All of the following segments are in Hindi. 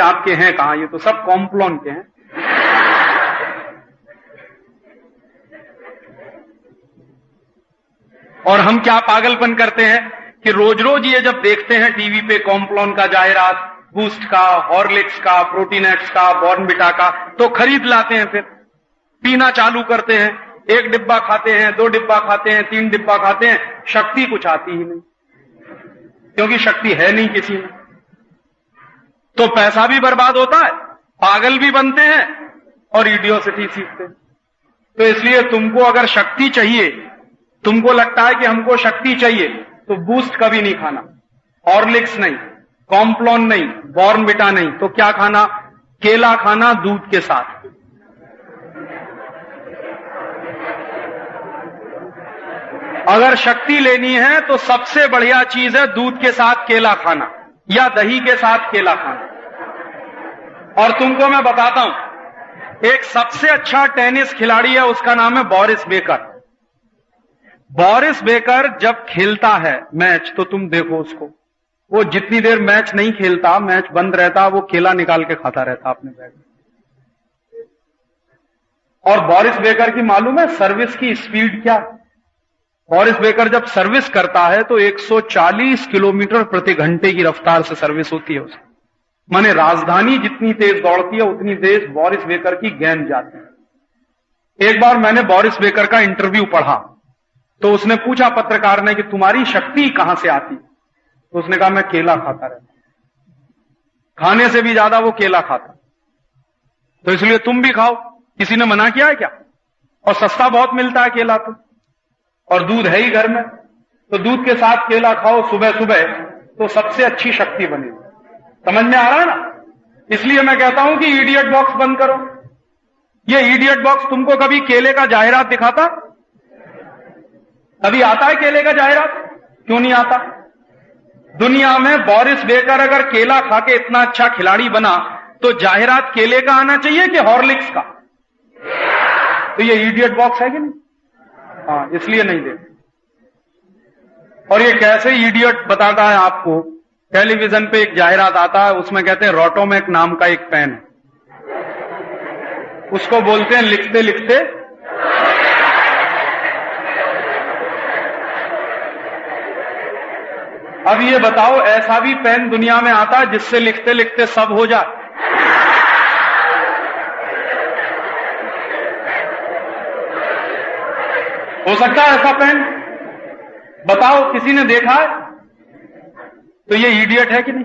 आपके हैं कहां, ये तो सब कॉम्प्लॉन के हैं। और हम क्या पागलपन करते हैं कि रोज रोज ये जब देखते हैं टीवी पे कॉम्प्लॉन का जाहिरात, बूस्ट का, हॉर्लिक्स का, प्रोटीनेक्स का, बॉर्नविटा का, तो खरीद लाते हैं, फिर पीना चालू करते हैं। 1 डिब्बा खाते हैं, 2 डिब्बा खाते हैं, 3 डिब्बा खाते हैं, शक्ति कुछ आती ही नहीं, क्योंकि शक्ति है नहीं किसी में। तो पैसा भी बर्बाद होता है, पागल भी बनते हैं और इडियोसिटी सीखते हैं। तो इसलिए तुमको अगर शक्ति चाहिए, तुमको लगता है कि हमको शक्ति चाहिए, तो बूस्ट कभी नहीं खाना, हॉर्लिक्स नहीं, कॉम्प्लॉन नहीं, बॉर्नविटा नहीं, तो क्या खाना? केला खाना दूध के साथ। अगर शक्ति लेनी है तो सबसे बढ़िया चीज है दूध के साथ केला खाना या दही के साथ केला खाना। और तुमको मैं बताता हूं, एक सबसे अच्छा टेनिस खिलाड़ी है, उसका नाम है बोरिस बेकर। बोरिस बेकर जब खेलता है मैच, तो तुम देखो उसको, वो जितनी देर मैच नहीं खेलता, मैच बंद रहता, वो केला निकाल के खाता रहता अपने बैग में। और बोरिस बेकर की मालूम है सर्विस की स्पीड क्या? बोरिस बेकर जब सर्विस करता है तो 140 किलोमीटर प्रति घंटे की रफ्तार से सर्विस होती है उसकी। माने राजधानी जितनी तेज दौड़ती है उतनी तेज बोरिस बेकर की गेंद जाती है। एक बार मैंने बोरिस बेकर का इंटरव्यू पढ़ा, तो उसने पूछा पत्रकार ने कि तुम्हारी शक्ति कहां से आती? तो उसने कहा मैं केला खाता रहता, खाने से भी ज्यादा वो केला खाता। तो इसलिए तुम भी खाओ, किसी ने मना किया है क्या? और सस्ता बहुत मिलता है केला तो, और दूध है ही घर में, तो दूध के साथ केला खाओ सुबह सुबह, तो सबसे अच्छी शक्ति बनेगी। समझ में आ रहा है ना? इसलिए मैं कहता हूं कि इडियट बॉक्स बंद करो। ये इडियट बॉक्स तुमको कभी केले का जाहिरात दिखाता? कभी आता है केले का जाहिरात? क्यों नहीं आता? दुनिया में बोरिस बेकर अगर केला खा के इतना अच्छा खिलाड़ी बना, तो जाहिरात केले का आना चाहिए कि हॉर्लिक्स का? तो ये इडियट बॉक्स है कि नहीं? हाँ, इसलिए नहीं दे। और ये कैसे इडियट बताता है आपको, टेलीविजन पे एक जाहिरात आता है, उसमें कहते हैं रोटोमैक नाम का एक पेन है, उसको बोलते हैं लिखते लिखते अब ये बताओ, ऐसा भी पेन दुनिया में आता है जिससे लिखते लिखते सब हो जाए? हो सकता है ऐसा पेन? बताओ, किसी ने देखा है? तो ये इडियट है कि नहीं?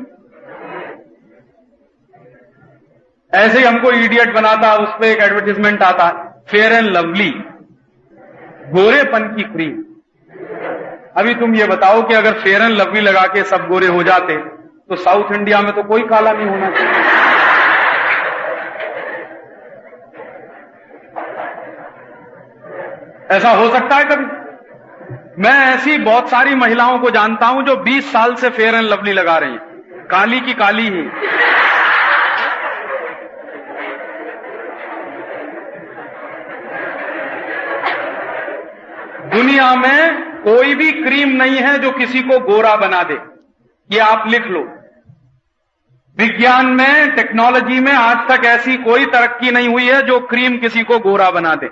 ऐसे ही हमको इडियट बनाता है, उस पर एक एडवर्टाइजमेंट आता है, फेयर एंड लवली गोरेपन की क्रीम। अभी तुम ये बताओ कि अगर फेयर एंड लवली लगा के सब गोरे हो जाते, तो साउथ इंडिया में तो कोई काला नहीं होना चाहिए। ऐसा हो सकता है कभी? मैं ऐसी बहुत सारी महिलाओं को जानता हूं जो 20 साल से फेयर एंड लवली लगा रही हैं, काली की काली ही। दुनिया में कोई भी क्रीम नहीं है जो किसी को गोरा बना दे, ये आप लिख लो। विज्ञान में, टेक्नोलॉजी में आज तक ऐसी कोई तरक्की नहीं हुई है जो क्रीम किसी को गोरा बना दे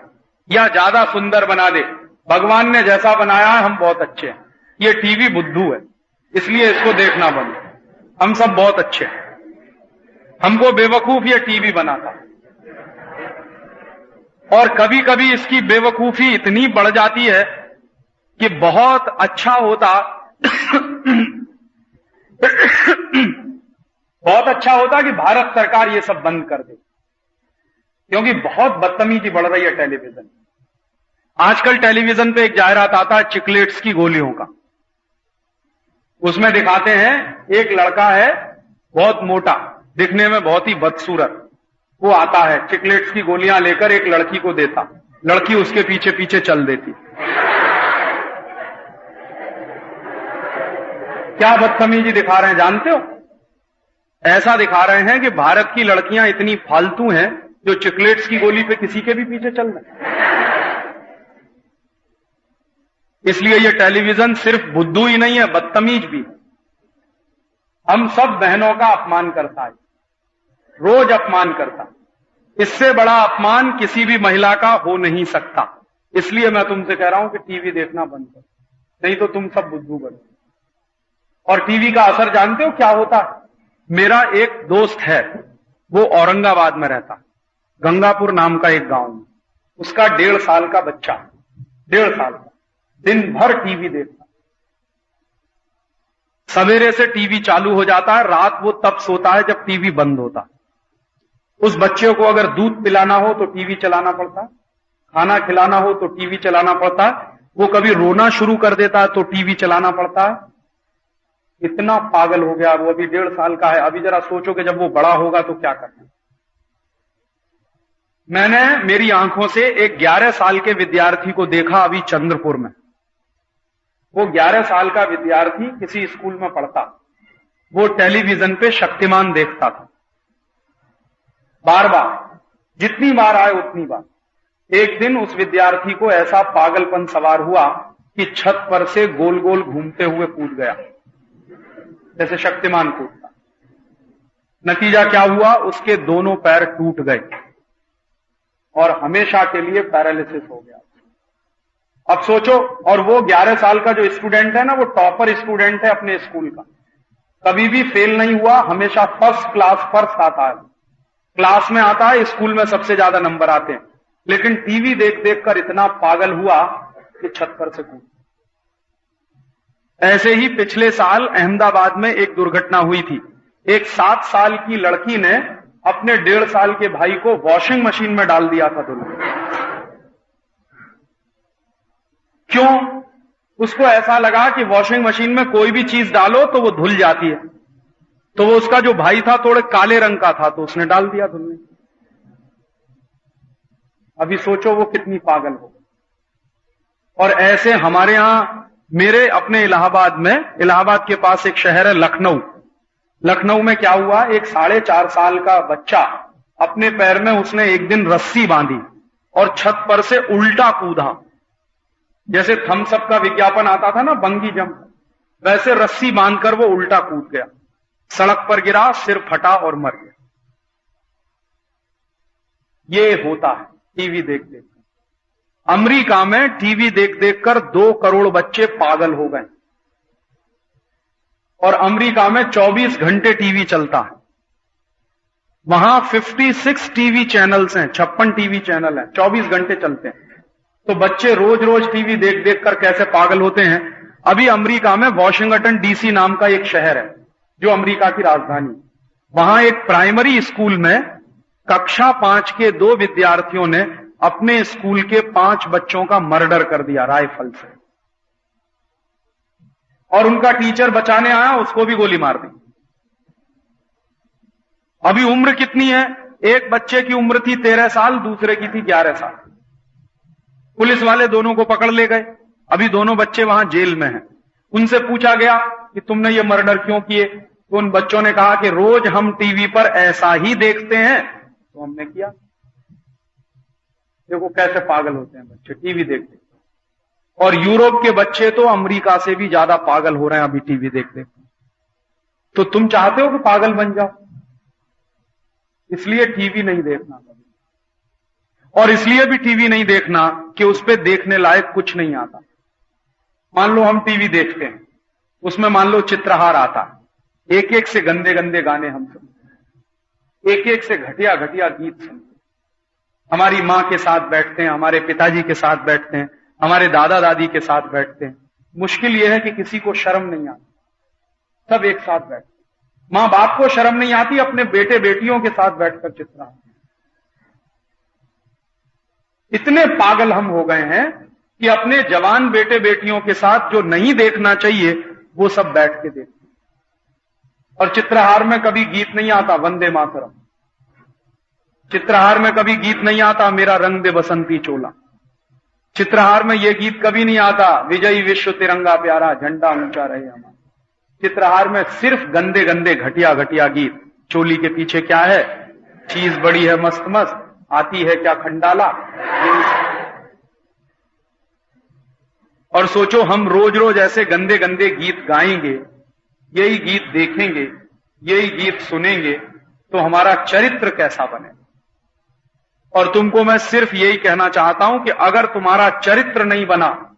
या ज्यादा सुंदर बना दे। भगवान ने जैसा बनाया है हम बहुत अच्छे हैं। ये टीवी बुद्धू है, इसलिए इसको देखना बंद। हम सब बहुत अच्छे हैं, हमको बेवकूफ ये टीवी बनाता। और कभी कभी इसकी बेवकूफी इतनी बढ़ जाती है कि बहुत अच्छा होता बहुत अच्छा होता कि भारत सरकार ये सब बंद कर दे, क्योंकि बहुत बदतमीजी बढ़ रही है टेलीविजन। आजकल टेलीविजन पे एक जाहिरात आता है चिकलेट्स की गोलियों का। उसमें दिखाते हैं एक लड़का है बहुत मोटा, दिखने में बहुत ही बदसूरत, वो आता है चिकलेट्स की गोलियां लेकर एक लड़की को देता, लड़की उसके पीछे पीछे चल देती। क्या बदतमीजी दिखा रहे हैं जानते हो? ऐसा दिखा रहे हैं कि भारत की लड़कियां इतनी फालतू हैं जो चिकलेट्स की गोली पे किसी के भी पीछे चल रहे। इसलिए ये टेलीविजन सिर्फ बुद्धू ही नहीं है, बदतमीज भी। हम सब बहनों का अपमान करता है। रोज अपमान करता। इससे बड़ा अपमान किसी भी महिला का हो नहीं सकता। इसलिए मैं तुमसे कह रहा हूं कि टीवी देखना बंद करो, नहीं तो तुम सब बुद्धू बनो। और टीवी का असर जानते हो क्या होता है? मेरा एक दोस्त है, वो औरंगाबाद में रहता, गंगापुर नाम का एक गांव में। उसका 1.5 साल का बच्चा, 1.5 साल का, दिन भर टीवी देखता। सवेरे से टीवी चालू हो जाता है, रात वो तब सोता है जब टीवी बंद होता। उस बच्चे को अगर दूध पिलाना हो तो टीवी चलाना पड़ता, खाना खिलाना हो तो टीवी चलाना पड़ता, वो कभी रोना शुरू कर देता है तो टीवी चलाना पड़ता है। इतना पागल हो गया वो। अभी 1.5 साल का है। अभी जरा सोचो कि जब वो बड़ा होगा तो क्या करना। मैंने मेरी आंखों से एक 11 साल के विद्यार्थी को देखा अभी चंद्रपुर में। वो 11 साल का विद्यार्थी किसी स्कूल में पढ़ता। वो टेलीविजन पे शक्तिमान देखता था, बार बार, जितनी बार आए उतनी बार। एक दिन उस विद्यार्थी को ऐसा पागलपन सवार हुआ कि छत पर से गोल गोल घूमते हुए कूद गया, जैसे शक्तिमान कूदता। नतीजा क्या हुआ? उसके दोनों पैर टूट गए और हमेशा के लिए पैरालिसिस हो गया। अब सोचो, और वो 11 साल का जो स्टूडेंट है ना, वो टॉपर स्टूडेंट है अपने स्कूल का, कभी भी फेल नहीं हुआ, हमेशा फर्स्ट क्लास फर्स्ट आता है, क्लास में आता है, स्कूल में सबसे ज्यादा नंबर आते हैं। लेकिन टीवी देख देख कर इतना पागल हुआ कि छत पर से कूद। ऐसे ही पिछले साल अहमदाबाद में एक दुर्घटना हुई थी। एक 7 साल की लड़की ने अपने 1.5 साल के भाई को वॉशिंग मशीन में डाल दिया था धुलने। क्यों? उसको ऐसा लगा कि वॉशिंग मशीन में कोई भी चीज डालो तो वो धुल जाती है। तो वो उसका जो भाई था थोड़े काले रंग का था, तो उसने डाल दिया धुलने। अभी सोचो वो कितनी पागल हो। और ऐसे हमारे यहां, मेरे अपने इलाहाबाद के पास एक शहर है लखनऊ। लखनऊ में क्या हुआ, एक 4.5 साल का बच्चा, अपने पैर में उसने एक दिन रस्सी बांधी और छत पर से उल्टा कूदा। जैसे थम्स अप का विज्ञापन आता था ना, बंगी जंप, वैसे रस्सी बांधकर वो उल्टा कूद गया, सड़क पर गिरा, सिर फटा और मर गया। ये होता है टीवी देख देख। अमेरिका में टीवी देख देख कर 2 करोड़ बच्चे पागल हो गए। और अमेरिका में 24 घंटे टीवी चलता है। वहां 56 टीवी चैनल्स हैं, 56 टीवी चैनल हैं, 24 घंटे चलते हैं। तो बच्चे रोज रोज टीवी देख देख कर कैसे पागल होते हैं। अभी अमेरिका में वॉशिंगटन डीसी नाम का एक शहर है, जो अमेरिका की राजधानी। वहां एक प्राइमरी स्कूल में कक्षा 5 के 2 विद्यार्थियों ने अपने स्कूल के 5 बच्चों का मर्डर कर दिया राइफल से। और उनका टीचर बचाने आया, उसको भी गोली मार दी। अभी उम्र कितनी है? एक बच्चे की उम्र थी 13 साल, दूसरे की थी 11 साल। पुलिस वाले दोनों को पकड़ ले गए। अभी दोनों बच्चे वहां जेल में हैं। उनसे पूछा गया कि तुमने ये मर्डर क्यों किए? तो उन बच्चों ने कहा कि रोज हम टीवी पर ऐसा ही देखते हैं, तो हमने किया। देखो कैसे पागल होते हैं बच्चे टीवी देखते। और यूरोप के बच्चे तो अमेरिका से भी ज्यादा पागल हो रहे हैं अभी टीवी देखते। तो तुम चाहते हो कि पागल बन जाओ? इसलिए टीवी नहीं देखना कभी। और इसलिए भी टीवी नहीं देखना कि उस पर देखने लायक कुछ नहीं आता। मान लो हम टीवी देखते हैं, उसमें मान लो चित्रहार आता, एक एक से गंदे गंदे गाने हम सुनते, एक एक से घटिया घटिया गीत सुनते। हमारी मां के साथ बैठते हैं, हमारे पिताजी के साथ बैठते हैं, हमारे दादा दादी के साथ बैठते हैं। मुश्किल यह है कि किसी को शर्म नहीं आती, सब एक साथ बैठते। मां बाप को शर्म नहीं आती अपने बेटे बेटियों के साथ बैठकर चित्रहार। इतने पागल हम हो गए हैं कि अपने जवान बेटे बेटियों के साथ जो नहीं देखना चाहिए वो सब बैठ के देखते। और चित्रहार में कभी गीत नहीं आता वंदे मातरम, चित्रहार में कभी गीत नहीं आता मेरा रंग दे बसंती चोला, चित्रहार में यह गीत कभी नहीं आता विजयी विश्व तिरंगा प्यारा झंडा ऊंचा रहे हमारा। चित्रहार में सिर्फ गंदे गंदे घटिया घटिया गीत। चोली के पीछे क्या है? चीज बड़ी है मस्त मस्त, आती है क्या खंडाला। और सोचो हम रोज रोज ऐसे गंदे गंदे गीत गाएंगे, यही गीत देखेंगे, यही गीत सुनेंगे, तो हमारा चरित्र कैसा बने। और तुमको मैं सिर्फ यही कहना चाहता हूं कि अगर तुम्हारा चरित्र नहीं बना